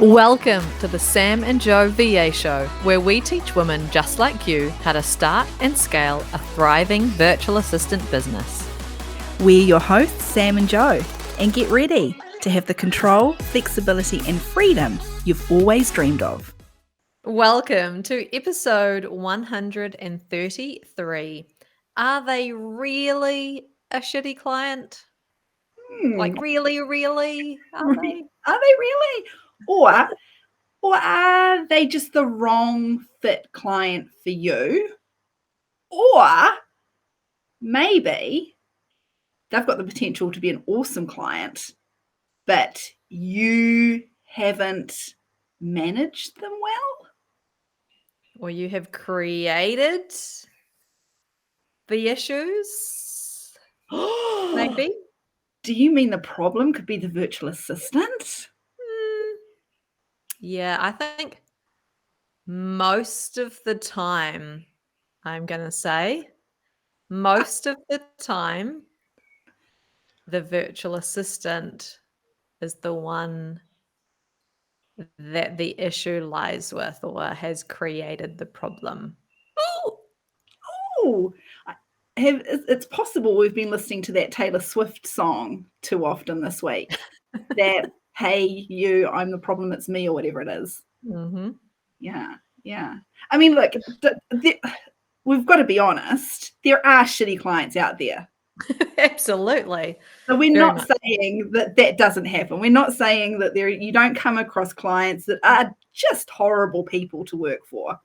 Welcome to the Sam and Joe VA Show, where we teach women just like you how to start and scale a thriving virtual assistant business. We're your hosts, Sam and Joe, and get ready to have the control, flexibility, and freedom you've always dreamed of. Welcome to episode 133. Are they really a shitty client? Like really? Are they? Are they really? Or are they just the wrong fit client for you? Or maybe they've got the potential to be an awesome client, but you haven't managed them well? Or you have created the issues? Maybe? Do you mean the problem could be the virtual assistant? Yeah, I think most of the time, I'm going to say, most of the time, the virtual assistant is the one that the issue lies with or has created the problem. Oh, it's possible we've been listening to that Taylor Swift song too often this week. That, hey, you, I'm the problem, it's me, or whatever it is. Mm-hmm. Yeah. I mean, look, we've got to be honest. There are shitty clients out there. Absolutely. So we're Very not much. saying that doesn't happen. We're not saying that you don't come across clients that are just horrible people to work for.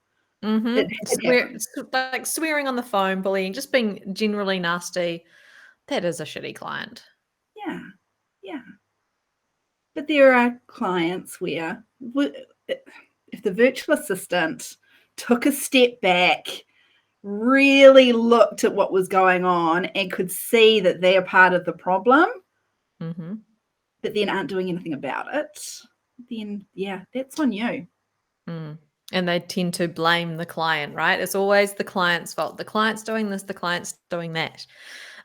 Mm-hmm. It swearing on the phone, bullying, just being generally nasty. That is a shitty client. Yeah. But there are clients where if the virtual assistant took a step back, really looked at what was going on and could see that they are part of the problem, Mm-hmm. but then aren't doing anything about it, then yeah, that's on you. And they tend to blame the client, right? It's always the client's fault. The client's doing this, the client's doing that.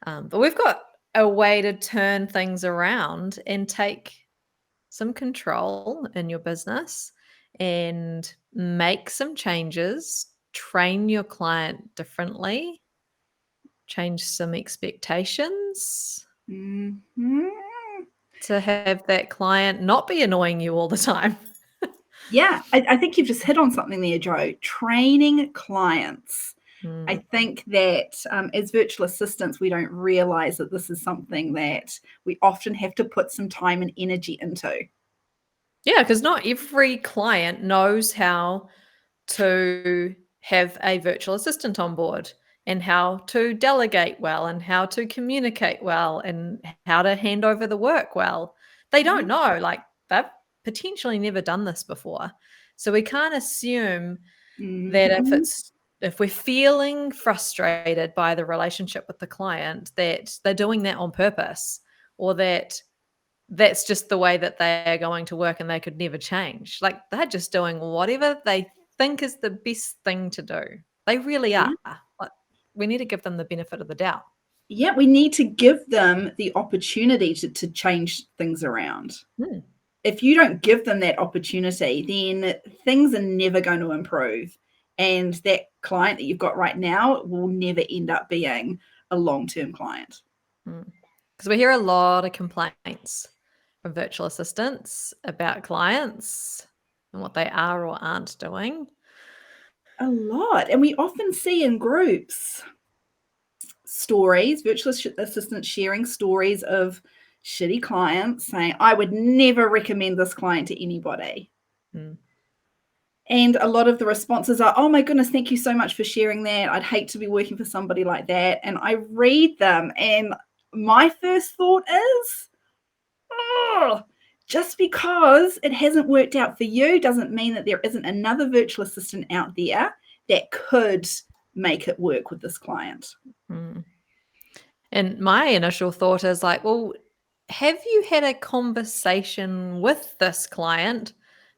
But we've got a way to turn things around and take some control in your business and make some changes, train your client differently, change some expectations Mm-hmm. to have that client not be annoying you all the time. Yeah, I think you've just hit on something there, Joe. Training clients. I think that as virtual assistants, we don't realize that this is something that we often have to put some time and energy into. Yeah, because not every client knows how to have a virtual assistant on board and how to delegate well and how to communicate well and how to hand over the work well. They don't know, like they've potentially never done this before. So we can't assume that if we're feeling frustrated by the relationship with the client, that they're doing that on purpose or that that's just the way that they are going to work and they could never change. Like they're just doing whatever they think is the best thing to do. They really are. Like, we need to give them the benefit of the doubt. Yeah, we need to give them the opportunity to change things around. If you don't give them that opportunity, then things are never going to improve. And that client that you've got right now will never end up being a long-term client. Because we hear a lot of complaints from virtual assistants about clients and what they are or aren't doing. A lot. And we often see in groups stories, virtual assistants sharing stories of shitty clients saying, I would never recommend this client to anybody. And a lot of the responses are, oh my goodness, thank you so much for sharing that. I'd hate to be working for somebody like that. And I read them and my first thought is, oh, just because it hasn't worked out for you doesn't mean that there isn't another virtual assistant out there that could make it work with this client. And my initial thought is like, well, have you had a conversation with this client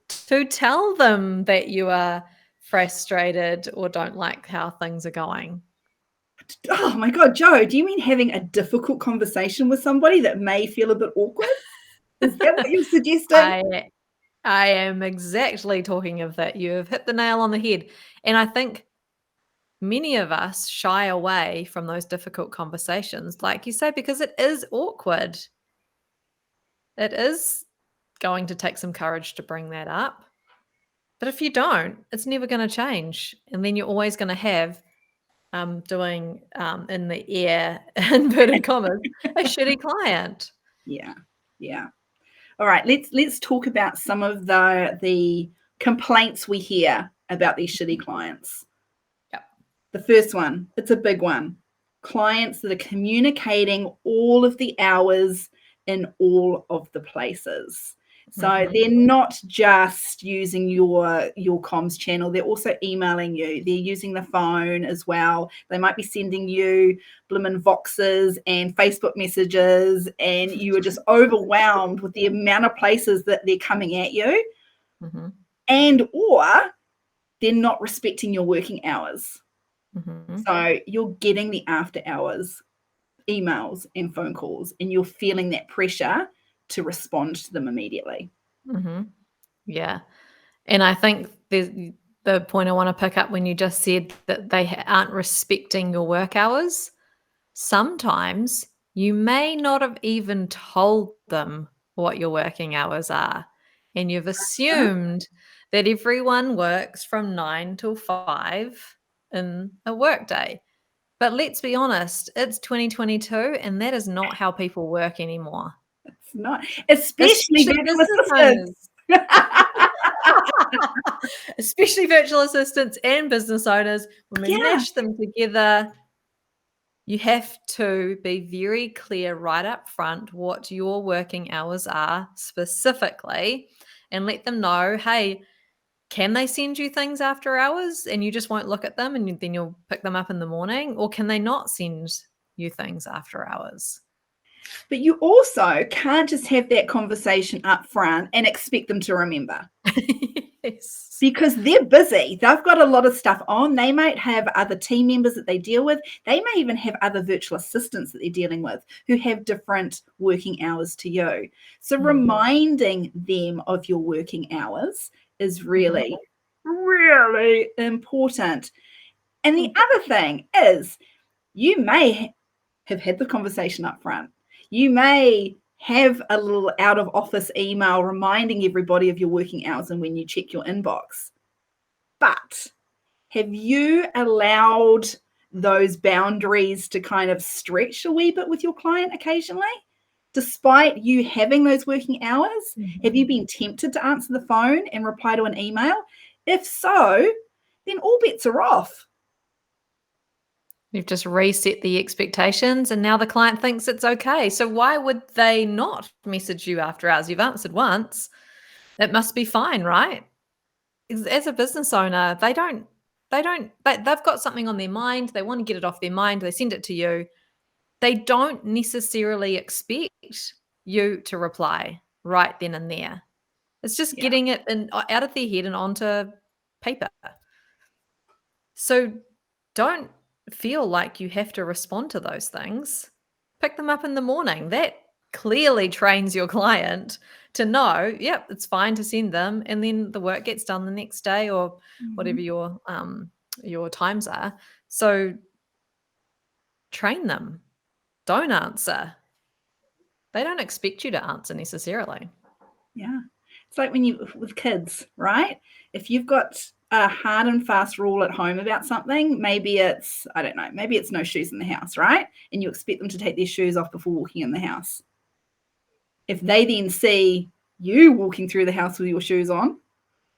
to tell them that you are frustrated or don't like how things are going? Oh my God, Joe, do you mean having a difficult conversation with somebody that may feel a bit awkward? Is that what you're suggesting? I am exactly talking of that. You have hit the nail on the head. And I think many of us shy away from those difficult conversations, like you say, because it is awkward. It is going to take some courage to bring that up. But if you don't, it's never going to change. And then you're always going to have, doing in the air, inverted commas, a shitty client. Yeah. Yeah. All right, let's talk about some of the complaints we hear about these shitty clients. Yep. The first one, it's a big one. Clients that are communicating all of the hours in all of the places. So they're not just using your comms channel, they're also emailing you. They're using the phone as well. They might be sending you blimmin' Voxes and Facebook messages, and you are just overwhelmed with the amount of places that they're coming at you. Mm-hmm. And or they're not respecting your working hours. Mm-hmm. So you're getting the after hours emails and phone calls, and you're feeling that pressure to respond to them immediately. Mm-hmm. Yeah. And I think the point I want to pick up when you just said that they aren't respecting your work hours. Sometimes you may not have even told them what your working hours are. And you've assumed that everyone works from 9 till 5 in a workday. But let's be honest, it's 2022 and that is not how people work anymore. It's not, especially Especially virtual business assistants. owners. Especially virtual assistants and business owners. When we Yeah. mash them together, you have to be very clear right up front what your working hours are specifically and let them know, hey, can they send you things after hours and you just won't look at them and then you'll pick them up in the morning? Or can they not send you things after hours? But you also can't just have that conversation up front and expect them to remember. Yes. Because they're busy. They've got a lot of stuff on. They might have other team members that they deal with. They may even have other virtual assistants that they're dealing with who have different working hours to you. So reminding them of your working hours is really, really important. And the other thing is, you may have had the conversation up front. You may have a little out of office email reminding everybody of your working hours and when you check your inbox. But have you allowed those boundaries to kind of stretch a wee bit with your client occasionally? Despite you having those working hours, have you been tempted to answer the phone and reply to an email? If so, then all bets are off. You've just reset the expectations and now the client thinks it's okay. So why would they not message you after hours? You've answered once. It must be fine, right? As a business owner, they've got something on their mind. They want to get it off their mind. They send it to you. They don't necessarily expect you to reply right then and there. It's just Yeah. getting it out of their head and onto paper. So don't feel like you have to respond to those things. Pick them up in the morning. That clearly trains your client to know, yep, it's fine to send them, and then the work gets done the next day or whatever your times are. So train them. Don't answer. They don't expect you to answer necessarily. Yeah. It's like when you with kids, right? If you've got a hard and fast rule at home about something, maybe it's, I don't know, maybe it's no shoes in the house, right? And you expect them to take their shoes off before walking in the house. If they then see you walking through the house with your shoes on,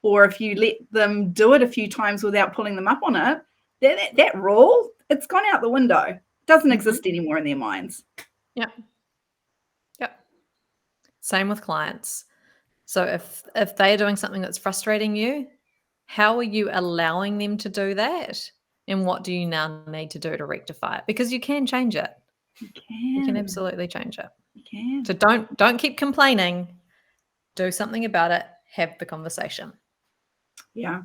or if you let them do it a few times without pulling them up on it, that rule, it's gone out the window. It doesn't exist anymore in their minds. Yep. Yep. Same with clients. So if they're doing something that's frustrating you, how are you allowing them to do that? And what do you now need to do to rectify it? Because you can change it. You can absolutely change it. You can. So don't keep complaining. Do something about it. Have the conversation. Yeah.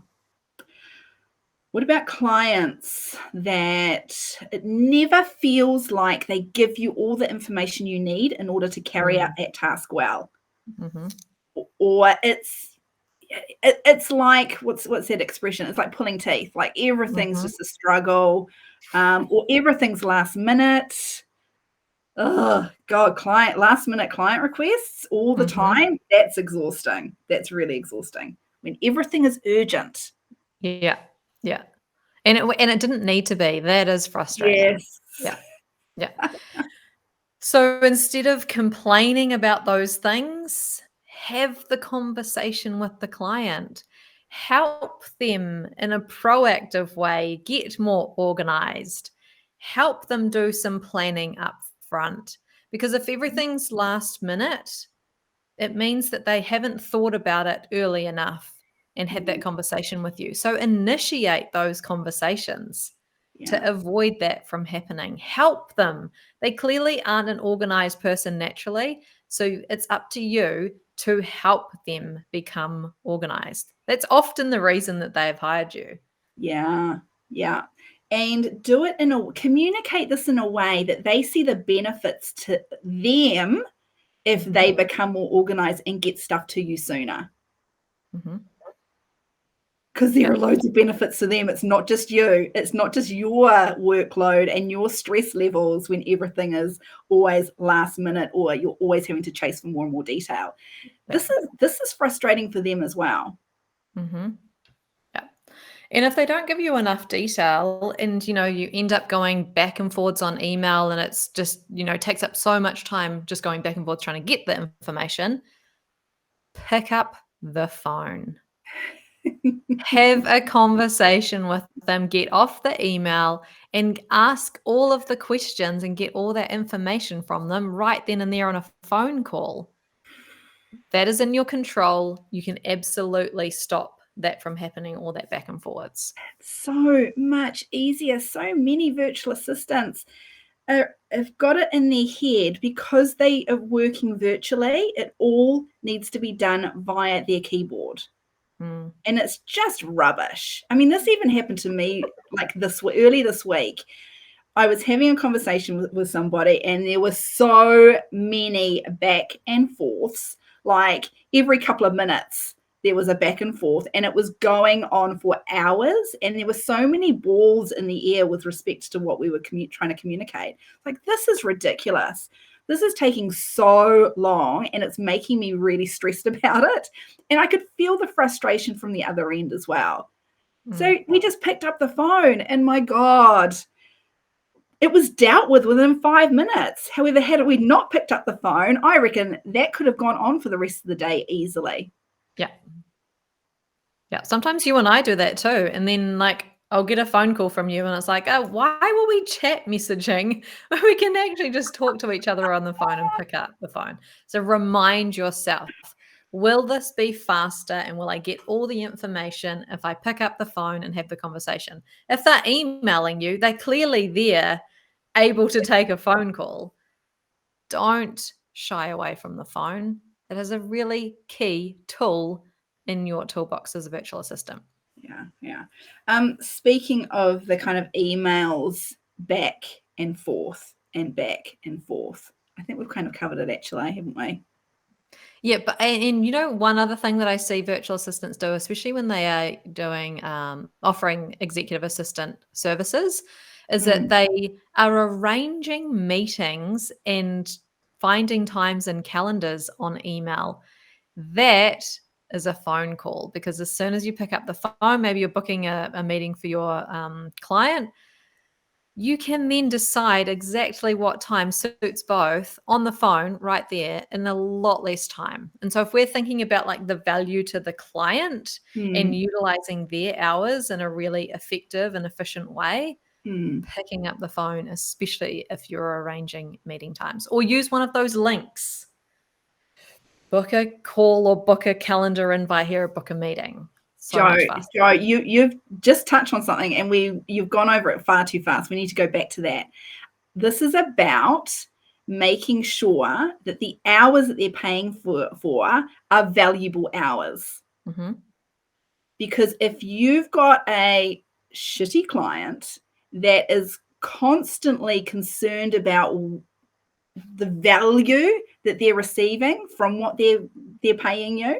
What about clients that it never feels like they give you all the information you need in order to carry out that task well? Mm-hmm. Or it's it's like, what's that expression? It's like pulling teeth. Like everything's Mhm. just a struggle, or everything's last minute. Oh God, last minute client requests all the Mhm. time. That's exhausting. That's really exhausting when everything is urgent. Yeah. Yeah. And it didn't need to be. That is frustrating. Yes. Yeah. Yeah. So instead of complaining about those things, have the conversation with the client. Help them in a proactive way get more organized. Help them do some planning up front. Because if everything's last minute, it means that they haven't thought about it early enough and had that Mm, conversation with you. So initiate those conversations yeah. to avoid that from happening. Help them. They clearly aren't an organized person naturally. So it's up to you to help them become organized. That's often the reason that they've hired you. Yeah. Yeah. And communicate this in a way that they see the benefits to them if Hmm. they become more organized and get stuff to you sooner. Hmm. Because there Yeah. are loads of benefits to them. It's not just you. It's not just your workload and your stress levels when everything is always last minute or you're always having to chase for more and more detail. Yeah. This is frustrating for them as well. Hmm. Yeah. And if they don't give you enough detail and you end up going back and forwards on email and it's just, takes up so much time just going back and forth trying to get the information, pick up the phone. Have a conversation with them, get off the email and ask all of the questions and get all that information from them right then and there on a phone call. That is in your control. You can absolutely stop that from happening, all that back and forwards. So much easier. So many virtual assistants have got it in their head because they are working virtually. It all needs to be done via their keyboard. Mm. And it's just rubbish. I mean, this even happened to me like early this week. I was having a conversation with somebody, and there were so many back and forths. Like every couple of minutes, there was a back and forth, and it was going on for hours. And there were so many balls in the air with respect to what we were trying to communicate. Like, this is ridiculous. This is taking so long, and it's making me really stressed about it. And I could feel the frustration from the other end as well. Mm. So we just picked up the phone, and my God, it was dealt with within 5 minutes. However, had we not picked up the phone, I reckon that could have gone on for the rest of the day easily. Yeah. Yeah, sometimes you and I do that too. And then I'll get a phone call from you and it's like, oh, why were we chat messaging? We can actually just talk to each other on the phone and pick up the phone. So remind yourself, will this be faster and will I get all the information if I pick up the phone and have the conversation? If they're emailing you, they're clearly there able to take a phone call. Don't shy away from the phone. It is a really key tool in your toolbox as a virtual assistant. Yeah, yeah. Speaking of the kind of emails back and forth and back and forth, I think we've kind of covered it actually, haven't we? Yeah, but one other thing that I see virtual assistants do, especially when they are doing offering executive assistant services, is that Mm, they are arranging meetings and finding times and calendars on email. That is a phone call because as soon as you pick up the phone, maybe you're booking a meeting for your client, you can then decide exactly what time suits both on the phone right there in a lot less time. And so if we're thinking about the value to the client and mm, utilizing their hours in a really effective and efficient way, mm. picking up the phone, especially if you're arranging meeting times, or use one of those links. Book a call or book a calendar invite here, book a meeting. So Joe, much faster. Joe, you've just touched on something, and you've gone over it far too fast. We need to go back to that. This is about making sure that the hours that they're paying for are valuable hours. Mhm. Because if you've got a shitty client that is constantly concerned about the value that they're receiving from what they're paying you,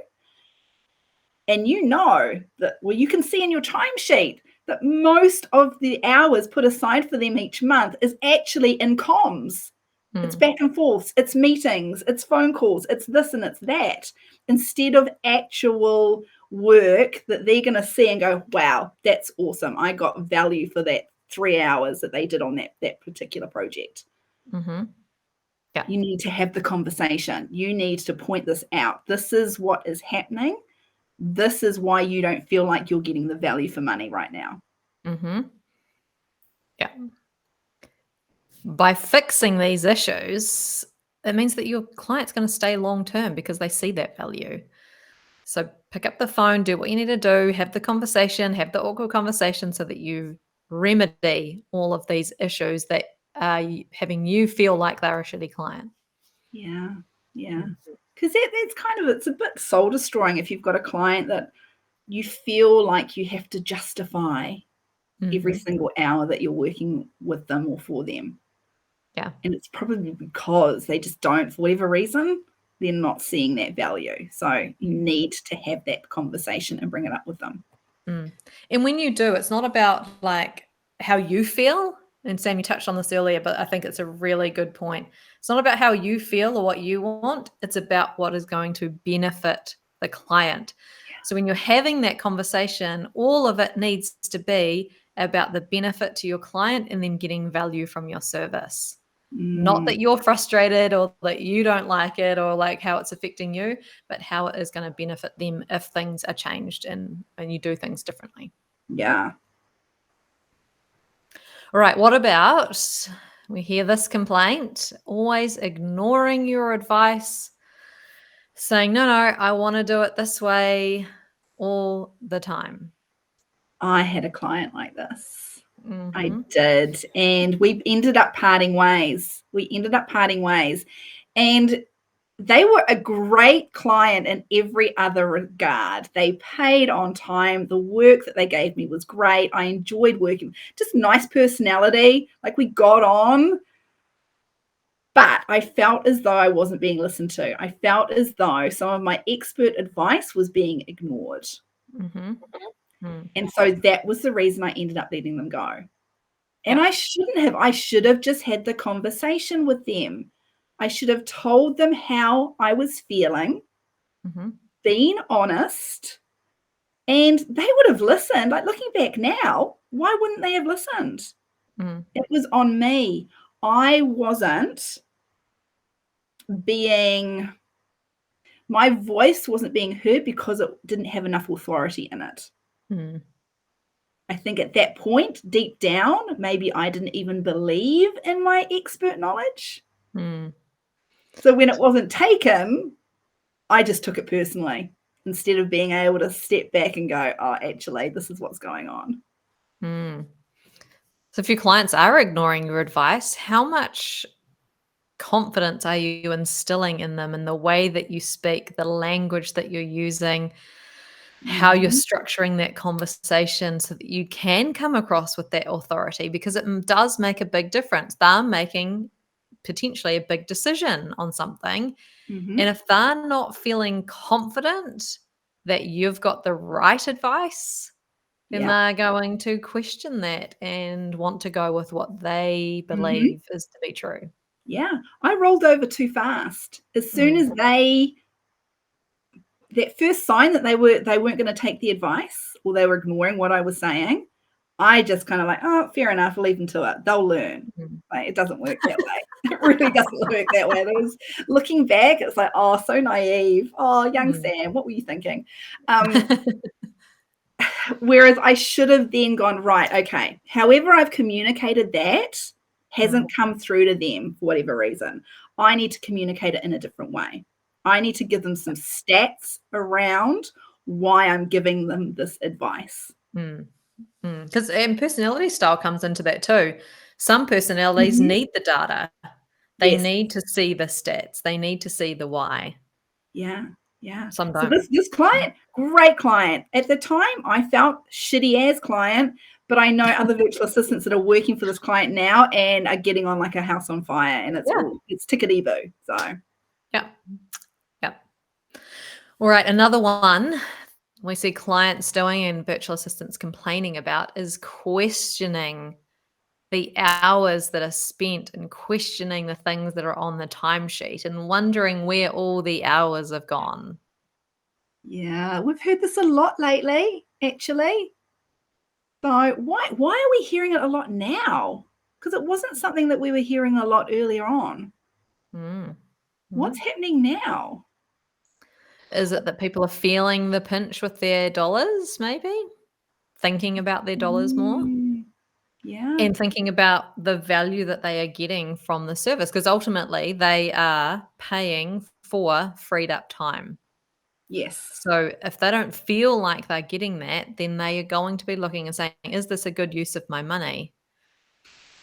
and you know that, well, you can see in your timesheet that most of the hours put aside for them each month is actually in comms. It's back and forth, it's meetings, it's phone calls, it's this and it's that, instead of actual work that they're going to see and go, wow, that's awesome. I got value for that 3 hours that they did on that particular project. Yeah. You need to have the conversation. You need to point this out. This is what is happening. This is why you don't feel like you're getting the value for money right now. Yeah. By fixing these issues, it means that your client's going to stay long term because they see that value. So pick up the phone, do what you need to do, have the conversation, have the awkward conversation so that you remedy all of these issues that are having you feel like they're a shitty client. Yeah. Because that's kind of, it's a bit soul destroying if you've got a client that you feel like you have to justify every single hour that you're working with them or for them. Yeah. And it's probably because they just don't, for whatever reason, they're not seeing that value. So you need to have that conversation and bring it up with them. And when you do, it's not about like how you feel. And Sam, you touched on this earlier, but I think it's a really good point. It's not about how you feel or what you want. It's about what is going to benefit the client. So when you're having that conversation, all of it needs to be about the benefit to your client and them getting value from your service. Not that you're frustrated or that you don't like it or like how it's affecting you, but how it is going to benefit them if things are changed and you do things differently. Yeah. All right. What about, we hear this complaint, always ignoring your advice, saying, no, I want to do it this way all the time. I had a client like this. I did. And we ended up parting ways. And they were a great client in every other regard. They paid on time. The work that they gave me was great. I enjoyed working. Just nice personality. Like we got on. But I felt as though I wasn't being listened to. I felt as though some of my expert advice was being ignored. And so that was the reason I ended up letting them go. And I shouldn't have. I should have just had the conversation with them. I should have told them how I was feeling, been honest, and they would have listened. Like looking back now, why wouldn't they have listened? It was on me. I wasn't being, my voice wasn't being heard because it didn't have enough authority in it. I think at that point, deep down, maybe I didn't even believe in my expert knowledge. So when it wasn't taken, I just took it personally instead of being able to step back and go, oh, actually, this is what's going on. So if your clients are ignoring your advice, how much confidence are you instilling in them in the way that you speak, the language that you're using, how you're structuring that conversation so that you can come across with that authority? Because it does make a big difference. They're making potentially a big decision on something. And if they're not feeling confident that you've got the right advice, then they're going to question that and want to go with what they believe is to be true. Yeah, I rolled over too fast. As soon as that first sign that they weren't going to take the advice or they were ignoring what I was saying, I just kind of like, oh, fair enough, leave them to it. They'll learn. Like, it doesn't work that way. It really doesn't work that way. Looking back, it's like, oh, so naive. Oh, young Sam, what were you thinking? Whereas I should have then gone, right, okay, however I've communicated that hasn't come through to them for whatever reason. I need to communicate it in a different way. I need to give them some stats around why I'm giving them this advice. Because personality style comes into that too. Some personalities need the data. They need to see the stats. They need to see the why. Yeah. Some So don't. this client, great client. At the time, I felt shitty as client, but I know other virtual assistants that are working for this client now and are getting on like a house on fire, and it's tickety-boo. So Yeah. All right, another one we see clients doing and virtual assistants complaining about is questioning the hours that are spent and questioning the things that are on the timesheet and wondering where all the hours have gone. Yeah, we've heard this a lot lately, actually. So why are we hearing it a lot now? Because it wasn't something that we were hearing a lot earlier on. Mm. What's Mm. happening now? Is it that people are feeling the pinch with their dollars, maybe? Thinking about their dollars more? Mm, yeah. And thinking about the value that they are getting from the service, because ultimately they are paying for freed up time. Yes. So if they don't feel like they're getting that, then they are going to be looking and saying, "Is this a good use of my money?"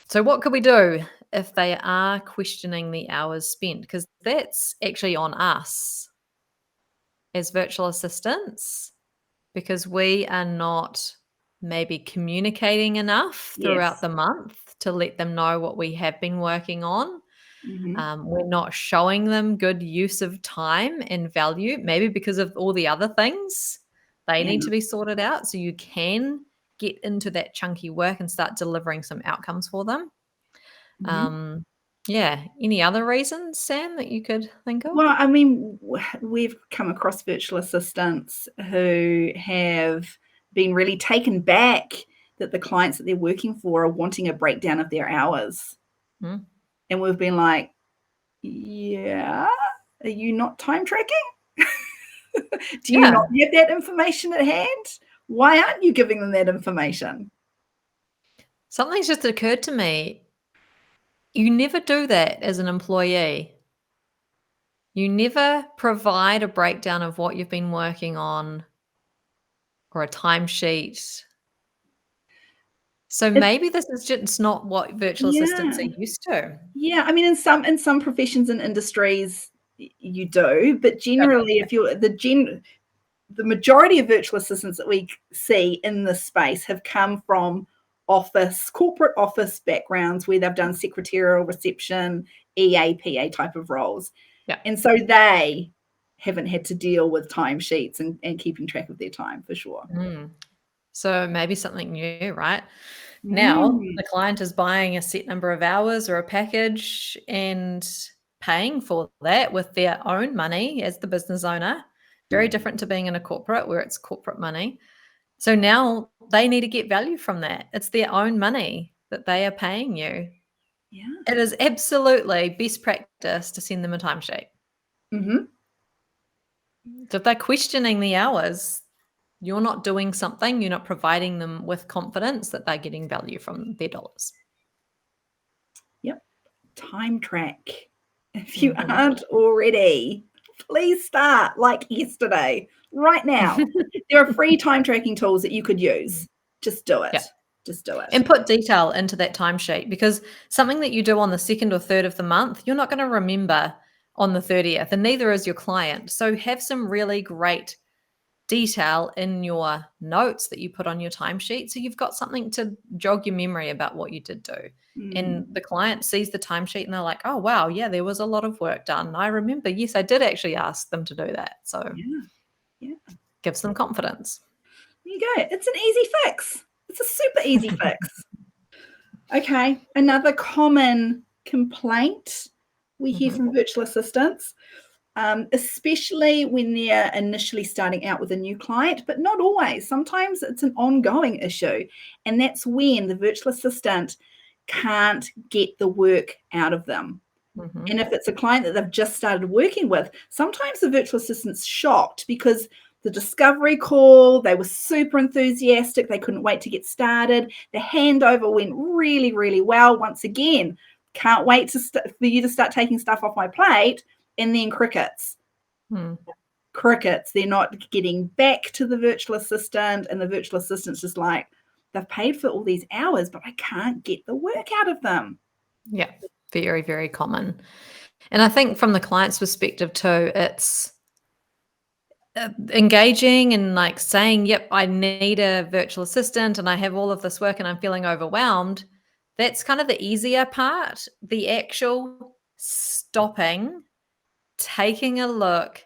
So what could we do if they are questioning the hours spent? Because that's actually on us as virtual assistants, because we are not maybe communicating enough throughout Yes. the month to let them know what we have been working on. Mhm. We're not showing them good use of time and value, maybe because of all the other things they Yeah. need to be sorted out. So you can get into that chunky work and start delivering some outcomes for them. Mhm. Um, yeah. Any other reasons, Sam, that you could think of? Well, I mean, we've come across virtual assistants who have been really taken back that the clients that they're working for are wanting a breakdown of their hours. Mm, And we've been like, yeah, are you not time tracking? Do you not yeah. have that information at hand? Why aren't you giving them that information? Something's just occurred to me. You never do that as an employee. You never provide a breakdown of what you've been working on or a timesheet. So It, maybe this is just not what virtual assistants yeah. are used to. Yeah, I mean, in some professions and industries, you do, but Okay. generally, if you're the majority of virtual assistants that we see in this space have come from corporate office backgrounds where they've done secretarial, reception, EAPA type of roles, Yeah. and so they haven't had to deal with timesheets and keeping track of their time for sure. Mm. So maybe something new, right? Now Mm, the client is buying a set number of hours or a package and paying for that with their own money as the business owner. Very different to being in a corporate where it's corporate money. So now they need to get value from that. It's their own money that they are paying you. yeah. It is absolutely best practice to send them a timesheet. Mhm. So if they're questioning the hours, you're not doing something, you're not providing them with confidence that they're getting value from their dollars. Yep. Time track. If you Mhm. aren't already, please start like yesterday, right now. There are free time tracking tools that you could use. Just do it. Yeah. Just do it. And put detail into that timesheet, because something that you do on the 2nd or 3rd of the month, you're not going to remember on the 30th, and neither is your client. So have some really great detail in your notes that you put on your timesheet. So you've got something to jog your memory about what you did do. And Mm, the client sees the timesheet and they're like, oh, wow, yeah, there was a lot of work done. I remember, yes, I did actually ask them to do that. So yeah, yeah. gives them confidence. There you go. It's an easy fix. It's a super easy fix. Okay. Another common complaint we hear Mhm. from virtual assistants, especially when they're initially starting out with a new client, but not always. Sometimes it's an ongoing issue. And that's when the virtual assistant can't get the work out of them. Mhm. And if it's a client that they've just started working with, sometimes the virtual assistant's shocked because the discovery call, they were super enthusiastic. They couldn't wait to get started. The handover went really, really well. Once again, can't wait for you to start taking stuff off my plate. And then crickets. Mm. Crickets. They're not getting back to the virtual assistant. And the virtual assistant's just like, they've paid for all these hours, but I can't get the work out of them. Yeah. Very, very common. And I think from the client's perspective too, it's engaging and like saying, yep, I need a virtual assistant and I have all of this work and I'm feeling overwhelmed. That's kind of the easier part. The actual stopping, taking a look,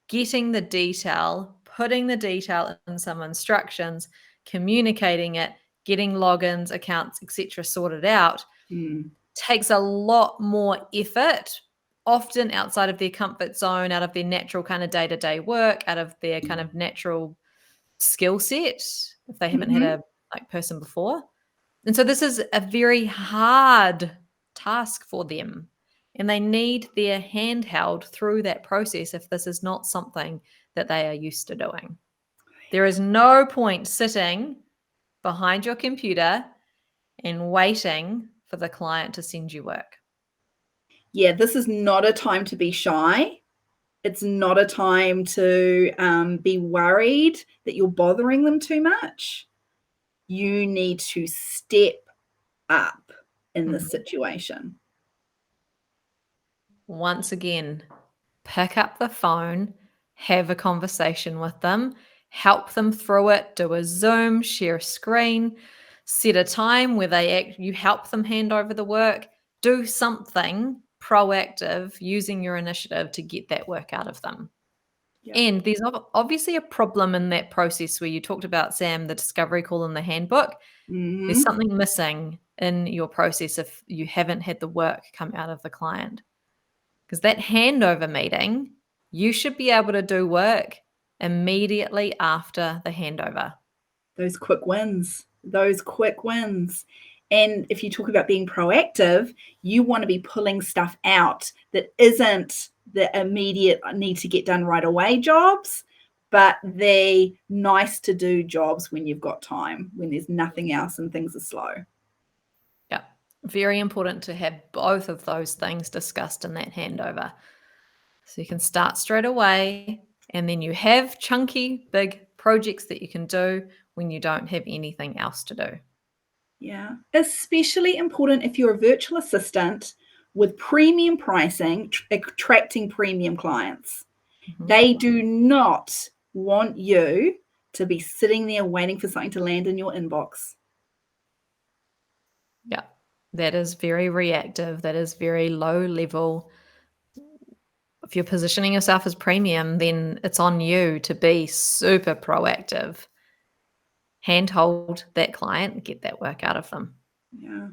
getting the detail, putting the detail in some instructions, communicating it, getting logins, accounts, etc. sorted out takes a lot more effort, often outside of their comfort zone, out of their natural kind of day-to-day work, out of their kind of natural skill set, if they haven't had a person before. And so this is a very hard task for them, and they need their hand held through that process if this is not something that they are used to doing. There is no point sitting behind your computer and waiting for the client to send you work. Yeah, this is not a time to be shy. It's not a time to be worried that you're bothering them too much. You need to step up in this situation. Once again, pick up the phone, have a conversation with them, help them through it, do a Zoom, share a screen, set a time where you help them hand over the work, do something proactive using your initiative to get that work out of them. Yep. And there's obviously a problem in that process where you talked about, Sam, the discovery call in the handbook. There's something missing in your process if you haven't had the work come out of the client. Because that handover meeting, you should be able to do work immediately after the handover. Those quick wins. And if you talk about being proactive, you want to be pulling stuff out that isn't the immediate need to get done right away jobs, but they're nice to do jobs when you've got time, when there's nothing else and things are slow. Yeah, very important to have both of those things discussed in that handover. So you can start straight away, and then you have chunky, big projects that you can do when you don't have anything else to do. Yeah, especially important if you're a virtual assistant with premium pricing, attracting premium clients. They do not want you to be sitting there waiting for something to land in your inbox. Yeah, that is very reactive. That is very low level. If you're positioning yourself as premium, then it's on you to be super proactive. Handhold that client and get that work out of them. Yeah.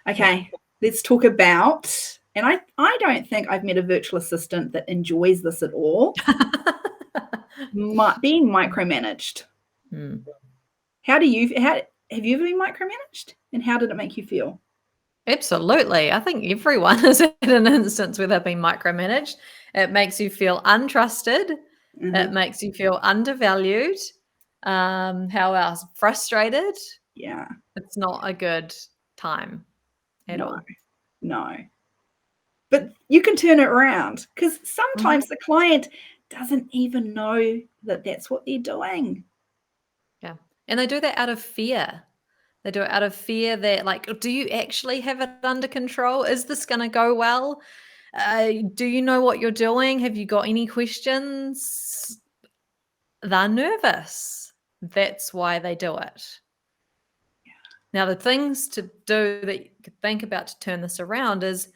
Okay, let's talk about, and I don't think I've met a virtual assistant that enjoys this at all, being micromanaged. Have you ever been micromanaged, and how did it make you feel? Absolutely. I think everyone has had an instance where they've been micromanaged. It makes you feel untrusted. It makes you feel undervalued. How else? Frustrated. Yeah. It's not a good time at all. No. But you can turn it around, because sometimes the client doesn't even know that that's what they're doing. Yeah. And they do that out of fear. They do it out of fear that, like, do you actually have it under control? Is this going to go well? Do you know what you're doing? Have you got any questions? They're nervous. That's why they do it. Now, the things to do that you could think about to turn this around is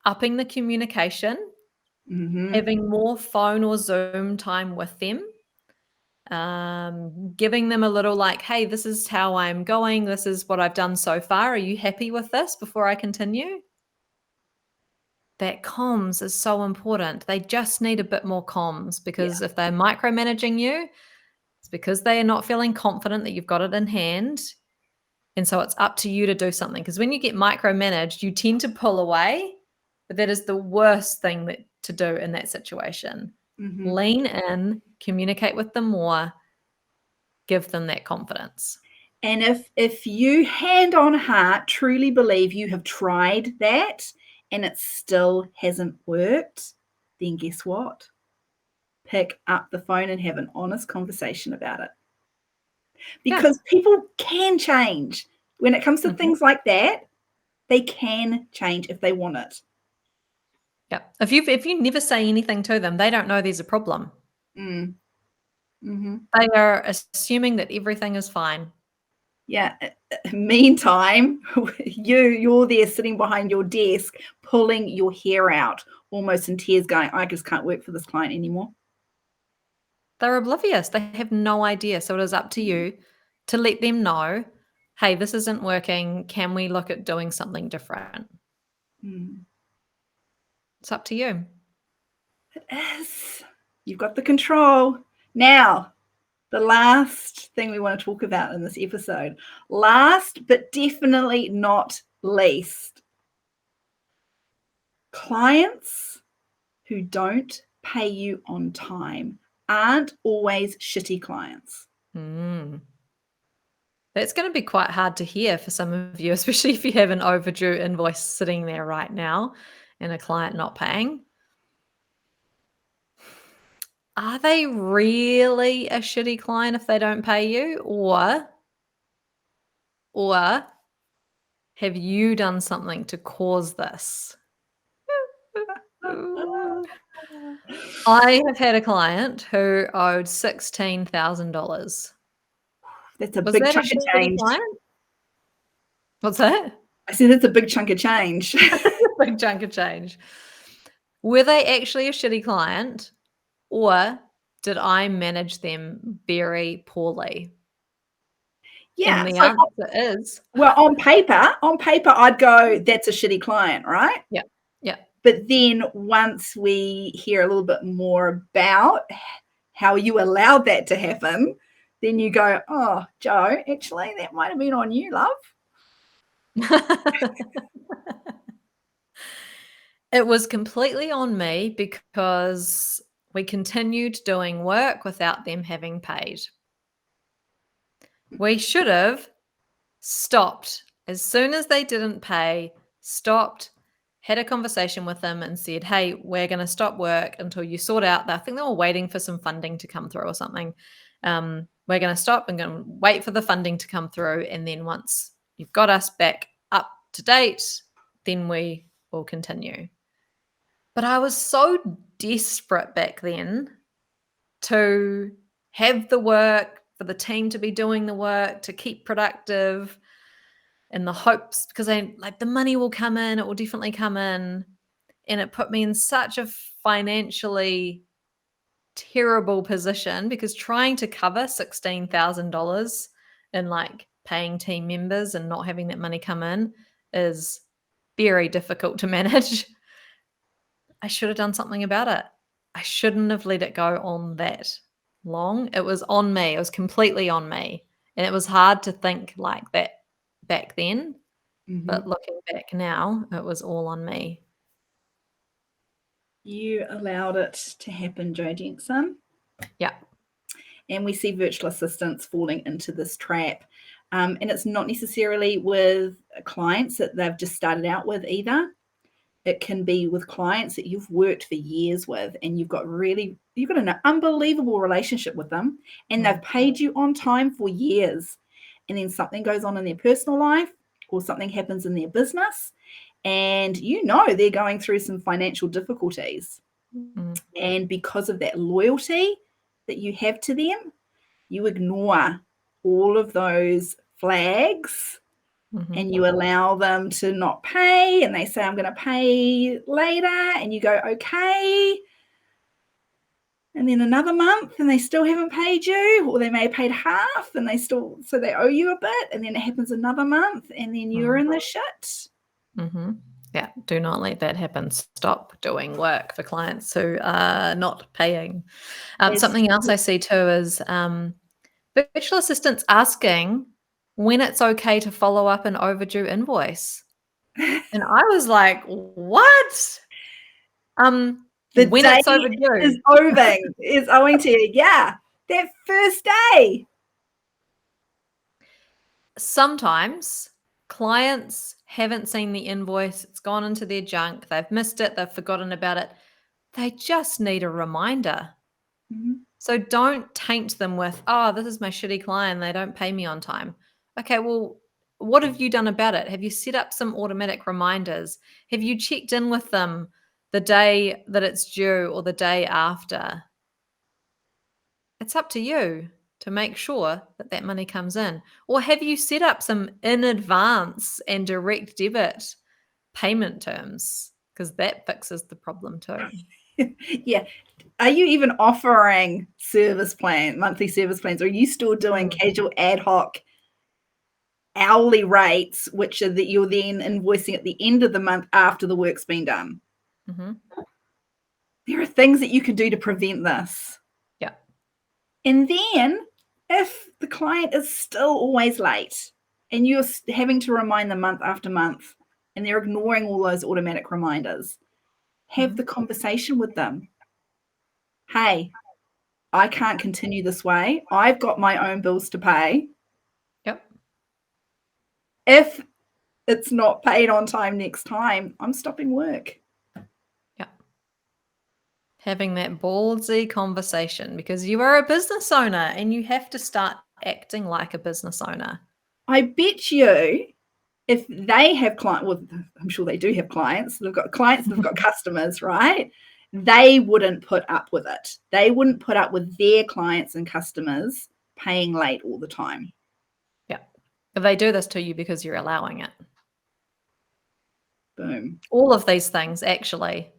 upping the communication, having more phone or Zoom time with them, giving them a little like, hey, this is how I'm going. This is what I've done so far. Are you happy with this before I continue? That comms is so important. They just need a bit more comms, because if they're micromanaging you, it's because they are not feeling confident that you've got it in hand. And so it's up to you to do something. Because when you get micromanaged, you tend to pull away, but that is the worst thing to do in that situation. Lean in, communicate with them more, give them that confidence. And if you, hand on heart, truly believe you have tried that and it still hasn't worked, then guess what? Pick up the phone and have an honest conversation about it. Because people can change. When it comes to things like that, they can change if they want it. Yeah. If you never say anything to them, they don't know there's a problem. They are assuming that everything is fine. Yeah. Meantime, you're there sitting behind your desk, pulling your hair out, almost in tears, going, I just can't work for this client anymore. They're oblivious. They have no idea. So it is up to you to let them know, hey, this isn't working. Can we look at doing something different? Mm. It's up to you. It is. You've got the control. Now, the last thing we want to talk about in this episode, last but definitely not least, clients who don't pay you on time aren't always shitty clients. Mm. That's going to be quite hard to hear for some of you, especially if you have an overdue invoice sitting there right now and a client not paying. Are they really a shitty client if they don't pay you? Or have you done something to cause this? I have had a client who owed $16,000. That's a Was big that a chunk of shitty change. client? What's that? I said that's a big chunk of change. Big chunk of change. Were they actually a shitty client, or did I manage them very poorly? Yeah. And the So, answer is well, on paper, I'd go, that's a shitty client, right? yeah, yeah. But then once we hear a little bit more about how you allowed that to happen, then you go, oh, Joe, actually, that might have been on you, love. It was completely on me because we continued doing work without them having paid. We should have stopped as soon as they didn't pay, stopped, had a conversation with them and said, hey, we're going to stop work until you sort out that. I think they were waiting for some funding to come through or something. We're going to stop and going to wait for the funding to come through. And then once you've got us back up to date, then we will continue. But I was so desperate back then to have the work, for the team to be doing the work, to keep productive, in the hopes, because I like the money will come in, it will definitely come in. And it put me in such a financially terrible position because trying to cover $16,000 in like paying team members and not having that money come in is very difficult to manage. I should have done something about it. I shouldn't have let it go on that long. It was on me. It was completely on me. And it was hard to think like that back then. But looking back now, it was all on me. You allowed it to happen, Joe Jensen. Yeah. And we see virtual assistants falling into this trap. And it's not necessarily with clients that they've just started out with either. It can be with clients that you've worked for years with and you've got an unbelievable relationship with them and they've paid you on time for years. And then something goes on in their personal life or something happens in their business and they're going through some financial difficulties. And because of that loyalty that you have to them, you ignore all of those flags and you allow them to not pay and they say, I'm going to pay later. And you go, okay. And then another month and they still haven't paid you, or they may have paid half and so they owe you a bit. And then it happens another month and then you're in the shit. Yeah, do not let that happen. Stop doing work for clients who are not paying. Something else I see too is virtual assistants asking when it's okay to follow up an overdue invoice. And I was like, what? The when day it's overdue. is owing to you. Yeah, that first day. Sometimes clients haven't seen the invoice, it's gone into their junk, they've missed it, they've forgotten about it. They just need a reminder. So don't taint them with, oh, this is my shitty client, they don't pay me on time. Okay, well, what have you done about it? Have you set up some automatic reminders? Have you checked in with them the day that it's due or the day after? It's up to you to make sure that that money comes in. Or have you set up some in advance and direct debit payment terms? Because that fixes the problem too. Yeah. Are you even offering monthly service plans, or are you still doing casual ad hoc hourly rates, which are that you're then invoicing at the end of the month after the work's been done? Mm-hmm. There are things that you can do to prevent this. Yeah. And then if the client is still always late and you're having to remind them month after month and they're ignoring all those automatic reminders, have the conversation with them. Hey, I can't continue this way. I've got my own bills to pay. Yep. If it's not paid on time next time, I'm stopping work. Yeah. Having that ballsy conversation, because you are a business owner and you have to start acting like a business owner. I bet you if they have clients, well, I'm sure they do have clients. They've got clients, they've got customers, right? They wouldn't put up with it. They wouldn't put up with their clients and customers paying late all the time. Yeah. But they do this to you because you're allowing it. Boom. All of these things, actually,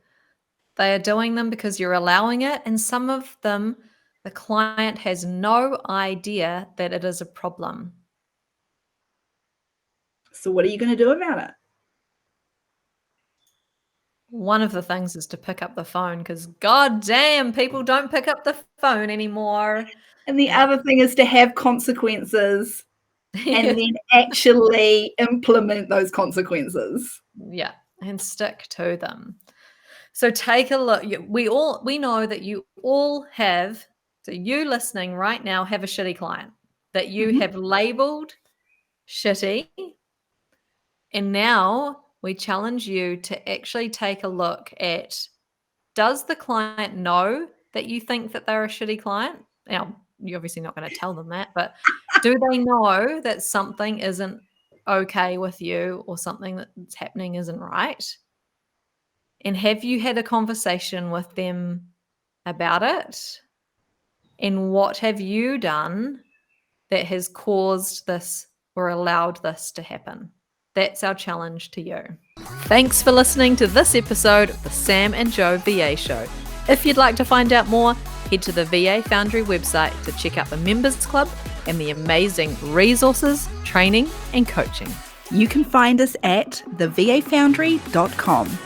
they are doing them because you're allowing it. And some of them, the client has no idea that it is a problem. So what are you going to do about it? One of the things is to pick up the phone, because god damn, people don't pick up the phone anymore. And the other thing is to have consequences and then actually implement those consequences. Yeah, and stick to them. So take a look. We know that you all have, so you listening right now have a shitty client that you have labeled shitty. And now we challenge you to actually take a look at, does the client know that you think that they're a shitty client? Now, you're obviously not going to tell them that, but do they know that something isn't okay with you or something that's happening isn't right? And have you had a conversation with them about it? And what have you done that has caused this or allowed this to happen? That's our challenge to you. Thanks for listening to this episode of the Sam and Joe VA Show. If you'd like to find out more, head to the VA Foundry website to check out the Members Club and the amazing resources, training, and coaching. You can find us at thevafoundry.com.